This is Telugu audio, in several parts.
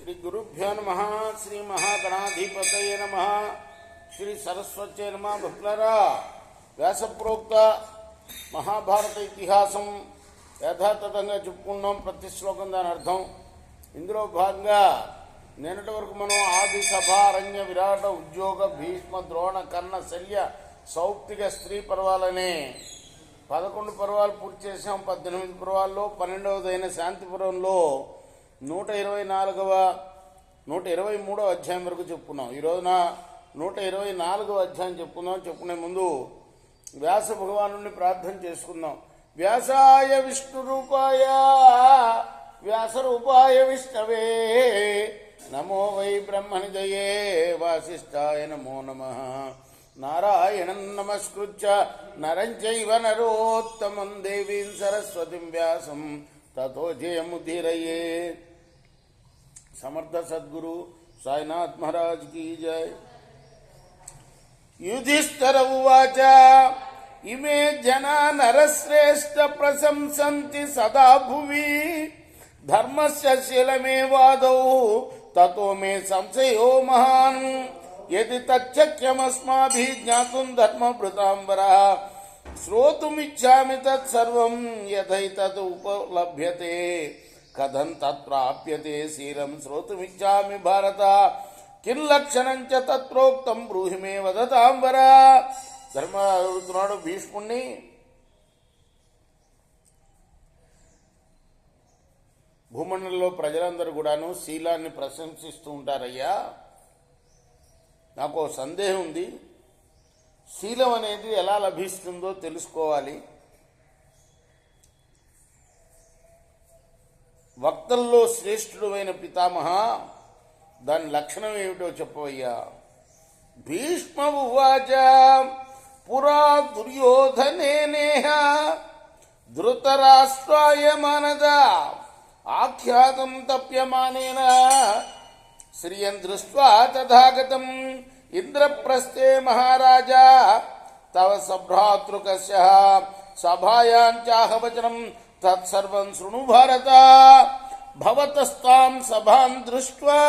श्री गुरुभ्यो नमः श्री महागणाधिपतये नमः श्री सरस्वत्यै नमः भक्तुलारा व्यासप्रोक्त महाभारत इतिहासं యథాతథంగా చెప్పుకున్నాం. ప్రతి శ్లోకం దాని అర్థం. ఇందులో భాగంగా నిన్నటి వరకు మనం ఆది సభ అరణ్య విరాట ఉద్యోగ భీష్మ ద్రోణ కర్ణ శల్య సౌప్తిక స్త్రీ పర్వాలనే 11 పర్వాలు పూర్తి చేసాం. 18 పర్వాల్లో 12వదైన శాంతిపురంలో 123వ అధ్యాయం వరకు చెప్పుకున్నాం. ఈ రోజున 124వ అధ్యాయం చెప్పుకునే ముందు వ్యాస భగవానుడిని ప్రార్థన చేసుకుందాం. వ్యాసాయ విష్ణురూపాయ వ్యాసరూపాయ విష్ణవే నమో వై బ్రహ్మనిదయే వాసిష్ఠాయ నమో నమః. నారాయణం నమస్కృత్య నరం చైవ నరోత్తమం దేవీం సరస్వతిం వ్యాసం తతో జయముదీరయే. సమర్థ సద్గురు సాయినాథ్ మహారాజ్ की जय. युधिष्ठिर उवाच इमे जना नरश्रेष्ठ प्रशंसन्ति सदा भुवि धर्मस्य शीलमेवादौ ततो मे संशयो महान् यदि तच्छक्यमस्माभिः ज्ञातुं धर्मभृताम्बरः श्रोतुमिच्छामि तत्सर्वं यथैतत् उपलभ्यते कथं तत्प्राप्यते शीलं श्रोतुमिच्छामि भारत किल्लक्षणं च तत्रोक्तं ब्रूहि मे वदताम्बर. ధర్మ అడుగుతున్నాడు భీష్ముణ్ణి. భూమండలంలో ప్రజలందరూ కూడాను శీలాన్ని ప్రశంసిస్తూ ఉంటారయ్యా. నాకు సందేహం ఉంది. శీలం అనేది ఎలా లభిస్తుందో తెలుసుకోవాలి. వక్తల్లో శ్రేష్ఠుడు అయిన పితామహ, దాని లక్షణం ఏమిటో చెప్పవయ్యా. భీష్మ ఉవాచ పురా దుర్యోధనేనేహ ధృతరాష్ట్రాయ మనద ఆఖ్యాతం తప్యమానేన శ్రియం దృష్ట్వా తథాగతం ఇంద్రప్రస్థే మహారాజా తవ సభ్రాతృకస్య సభాయాం చాహవచనం తత్సర్వం శృణు భారత. భవతస్తాం సభాం దృష్ట్వా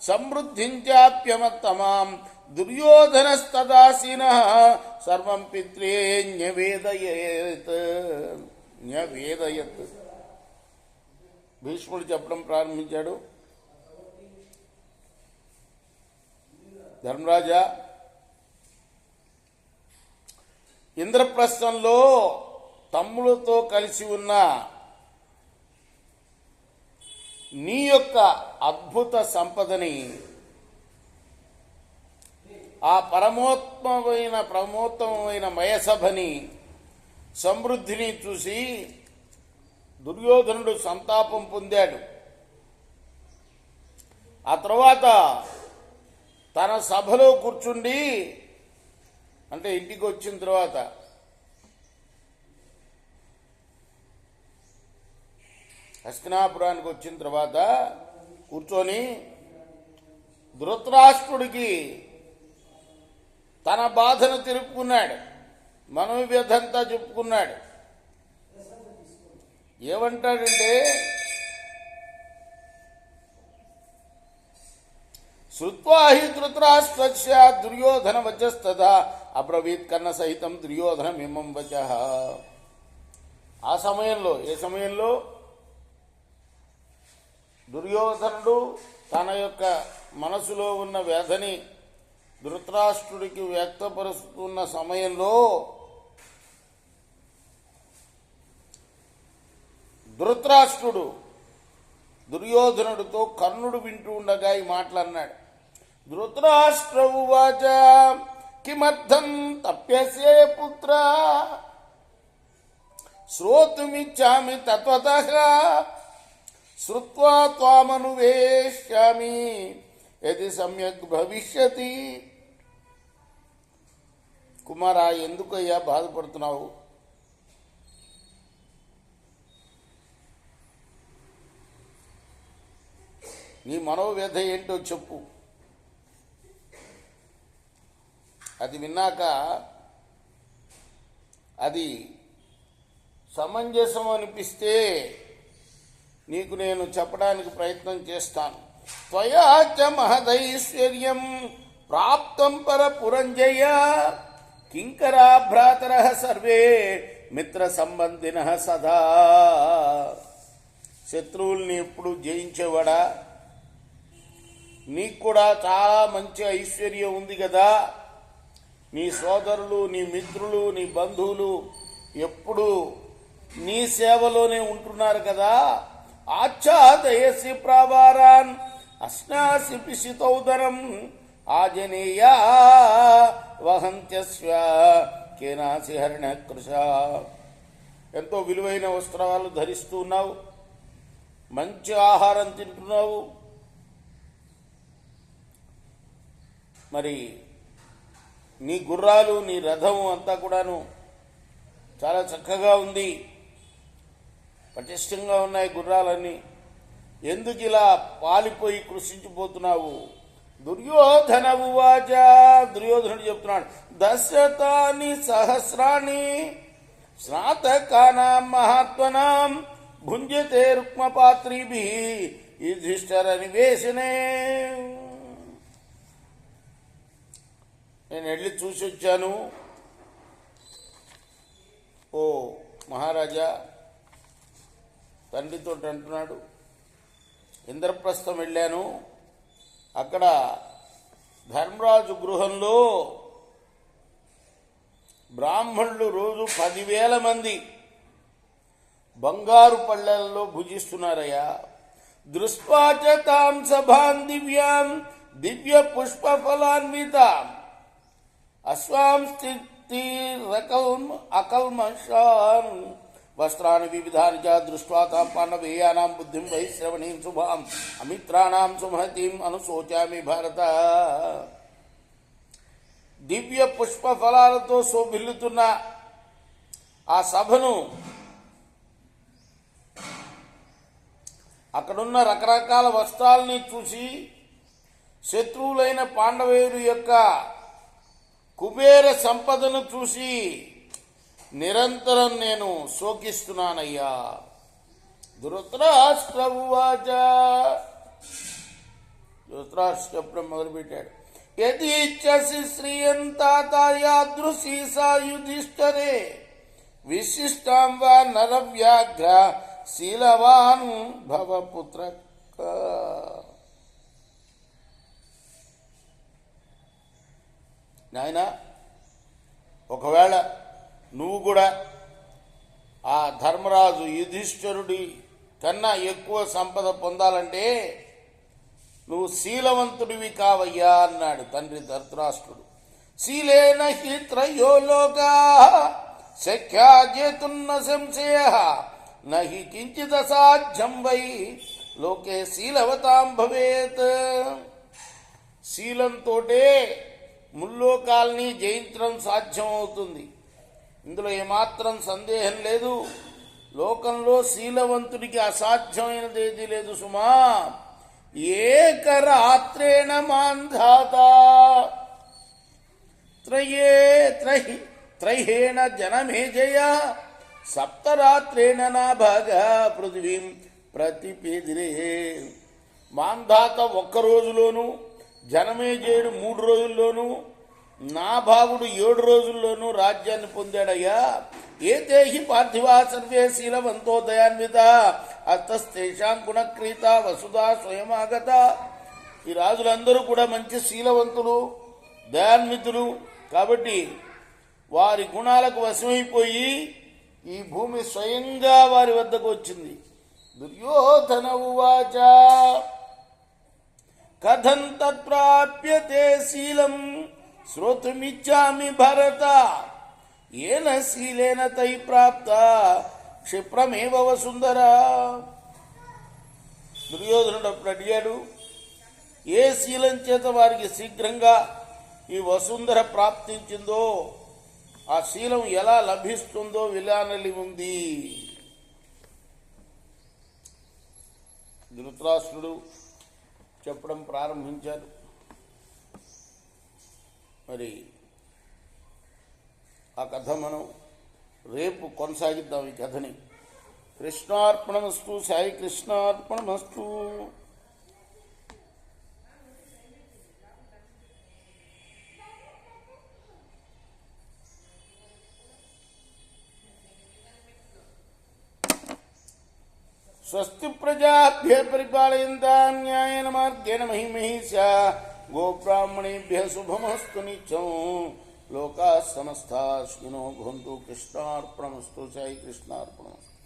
సమృద్ధించాప్యమత్తమాం దుర్యోధనస్తదాసీనః సర్వం పిత్రే న్యవేదయేత్. భీష్ముడు చెప్పడం ప్రారంభించాడు. ధర్మరాజా, ఇంద్రప్రస్థంలో తమ్ములతో కలిసి ఉన్న నీ యొక్క అద్భుత సంపదని, ఆ ప్రమోత్తమైన మయసభని, సమృద్ధిని చూసి దుర్యోధనుడు సంతాపం పొందాడు. ఆ తర్వాత తన సభలో కూర్చుండి, అంటే ఇంటికి వచ్చిన తర్వాత హస్తినాపురానికి వచ్చిన తర్వాత కూర్చొని ధృతరాష్ట్రుడికి తన బాధను తెలుపుకున్నాడు. మనోవ్యధంతా చెప్పుకున్నాడు. ఏమంటాడంటే, శ్రుత్వా హి ధృతరాష్ట్రస్య దుర్యోధన వచస్తథా అబ్రవీత్ కర్ణ సహితం దుర్యోధనమిమం వచః. ఆ సమయంలో, ఏ సమయంలో దుర్యోధనుడు తన యొక్క మనసులో ఉన్న వ్యధని ధృతరాష్ట్రుడికి వ్యక్తపరుస్తున్న సమయంలో ధృతరాష్ట్రుడు దుర్యోధనుడితో కర్ణుడు వింటూ ఉండగా ఈ మాటలన్నాడు. ధృతరాష్ట్ర ఉవాచ కిమర్థం తప్యసే పుత్ర శ్రోతుమిచ్చామి తత్వతః శ్రుత్వా త్వామనువేష్యామి యది సమ్యక్ భవిష్యతి. కుమారా, ఎందుకయ్యా బాధపడుతున్నావు? నీ మనోవ్యధ ఏంటో చెప్పు. అది విన్నాక అది సమంజసం అనిపిస్తే నీకు నేను చెప్పడానికి ప్రయత్నం చేస్తాను. త్వయా చ మహదైశ్వర్యం ప్రాప్తం పరపురంజయ కింకరా భ్రాతరః సర్వే మిత్ర సంబంధిన సదా. శత్రువుల్ని ఎప్పుడు జయించేవాడా, నీకు కూడా చాలా మంచి ఐశ్వర్యం ఉంది కదా, నీ సోదరులు, నీ మిత్రులు, నీ బంధువులు ఎప్పుడు నీ సేవలోనే ఉంటున్నారు కదా. ఆచ్ఛాదయసి ప్రావారాన్ అశ్నాసి పిశితౌదరం ఆజనేయా వహంత్యస్వ కేనాసి హరిణకృశ. ఎంతో విలువైన వస్త్రాలు ధరిస్తూ ఉన్నావు, మంచి ఆహారం తింటున్నావు, మరి నీ గుర్రాలు, నీ రథం అంతా కూడాను చాలా చక్కగా ఉంది, పటిష్టంగా ఉన్నాయి గుర్రాలన్నీ. ఎందుకు ఇలా పాలిపోయి కృషించిపోతున్నావు? దుర్యోధన ఉవాచ, దుర్యోధనుడు చెప్తున్నాడు, దశతాని సహస్రాణి స్నాతకానాం మహాత్మనాం భుంజతే రుక్మపాత్రీభి యుధిష్ఠిర నివేశనే. నేను వెళ్ళి చూసి వచ్చాను. ఓ మహారాజా, తండ్రితో అంటున్నాడు, ఇంద్రప్రస్థం వెళ్ళాను, అక్కడ ధర్మరాజు గృహంలో బ్రాహ్మణులు రోజు 10,000 మంది బంగారు పళ్ళల్లో భుజిస్తున్నారయ్యా. దృష్ట్వాచ తాం సభాం దివ్యాం దివ్య పుష్ప ఫలాన్వితాం అశ్వాం అకల్మషాన్ వస్త్రాన్ని వివిధాని చ దృష్ట్వా తాం పాండవేయానాం బుద్ధిం వైశ్రవణీం శుభాం అమిత్రాణాం సుమహతీం అనుశోచామి భారత. దివ్య పుష్ప ఫలాలతో శోభిల్లుతున్న ఆ సభను, అక్కడున్న రకరకాల వస్త్రాలని చూసి శత్రువులైన పాండవేయుల యొక్క కుబేర సంపదను చూసి నిరంతరం నేను శోకిస్తున్నానయ్యా. ధృతరాష్ట్ర ఉవాచ, ధృతరాష్ట్ర చెప్పడం మొదలుపెట్టాడు, యదీచ్ఛసి శ్రీయంతాయాదృశీ సా యుధిష్ఠిరే విశిష్టాం వా నరవ్యాఘ్ర శీలవాన్ భవ పుత్రక. నాయన, ఒకవేళ నువ్వు కూడా ఆ ధర్మరాజు యుధిష్ఠిరుడి కన్నా ఎక్కువ సంపద పొందాలంటే నువ్వు శీలవంతుడివి కావయ్యా అన్నాడు తండ్రి ధృతరాష్ట్రుడు. శీలేన హి త్రయో లోకా శక్యా జేతున్న సంశయ నహి కించిద్ అసాధ్యం వై లోకే శీలవతాం భవేత్. శీలంతోటే ముల్లోకాల్ని జయించడం సాధ్యం అవుతుంది, ఇందులో ఏమాత్రం సందేహం లేదు. లోకంలో శీలవంతుడికి అసాధ్యమైనది ఏదీ లేదు సుమా. ఏకరాత్రేణ మాంధాత త్రయేణ జనమేజయ సప్తరాత్రేణ నా భాగ పృథివీం ప్రతిపేదిరే. మాంధాత 1 రోజులోను, జనమేజయుడు 3 రోజుల్లోనూ, నా భాగుడు 7 రోజుల్లోనూ రాజ్యాన్ని పొందాడయ్యా. ఏతే హి పార్థివా సర్వే శీలవంతో దయాన్విత అస్తేషాం గుణక్రీత వసుధా స్వయమాగత. ఈ రాజులందరూ కూడా మంచి శీలవంతులు, దయాన్వితులు కాబట్టి వారి గుణాలకు వశమైపోయి ఈ భూమి స్వయంగా వారి వద్దకు వచ్చింది. దుర్యోధన ఉవాచ, కథం తత్ప్రాప్యతే శీలం శ్రోతుమిచ్చామి భరత ఏన శీలేన తై ప్రాప్త క్షిప్రమేవ వసుంధర. దుర్యోధనుడు అప్పుడు అడిగాడు, ఏ శీలం చేత వారికి శీఘ్రంగా ఈ వసుంధర ప్రాప్తించిందో, ఆ శీలం ఎలా లభిస్తుందో విలానలి ఉంది. ధృతరాష్ట్రుడు చెప్పడం ప్రారంభించారు. మరి ఆ కథ మనం రేపు కొనసాగిద్దాం ఈ కథని. కృష్ణార్పణమస్తు, సాయి కృష్ణార్పణమస్తు. స్వస్తి ప్రజాభ్య పరిపాలయంతాం న్యాయేన మార్గేణ మహిమహీశా గోబ్రాహ్మణేభ్య శుభమస్తు నిత్యం లోకా సమస్తా సుఖినో భవంతు. కృష్ణార్పణమస్తు. సాయి కృష్ణార్పణమస్తు.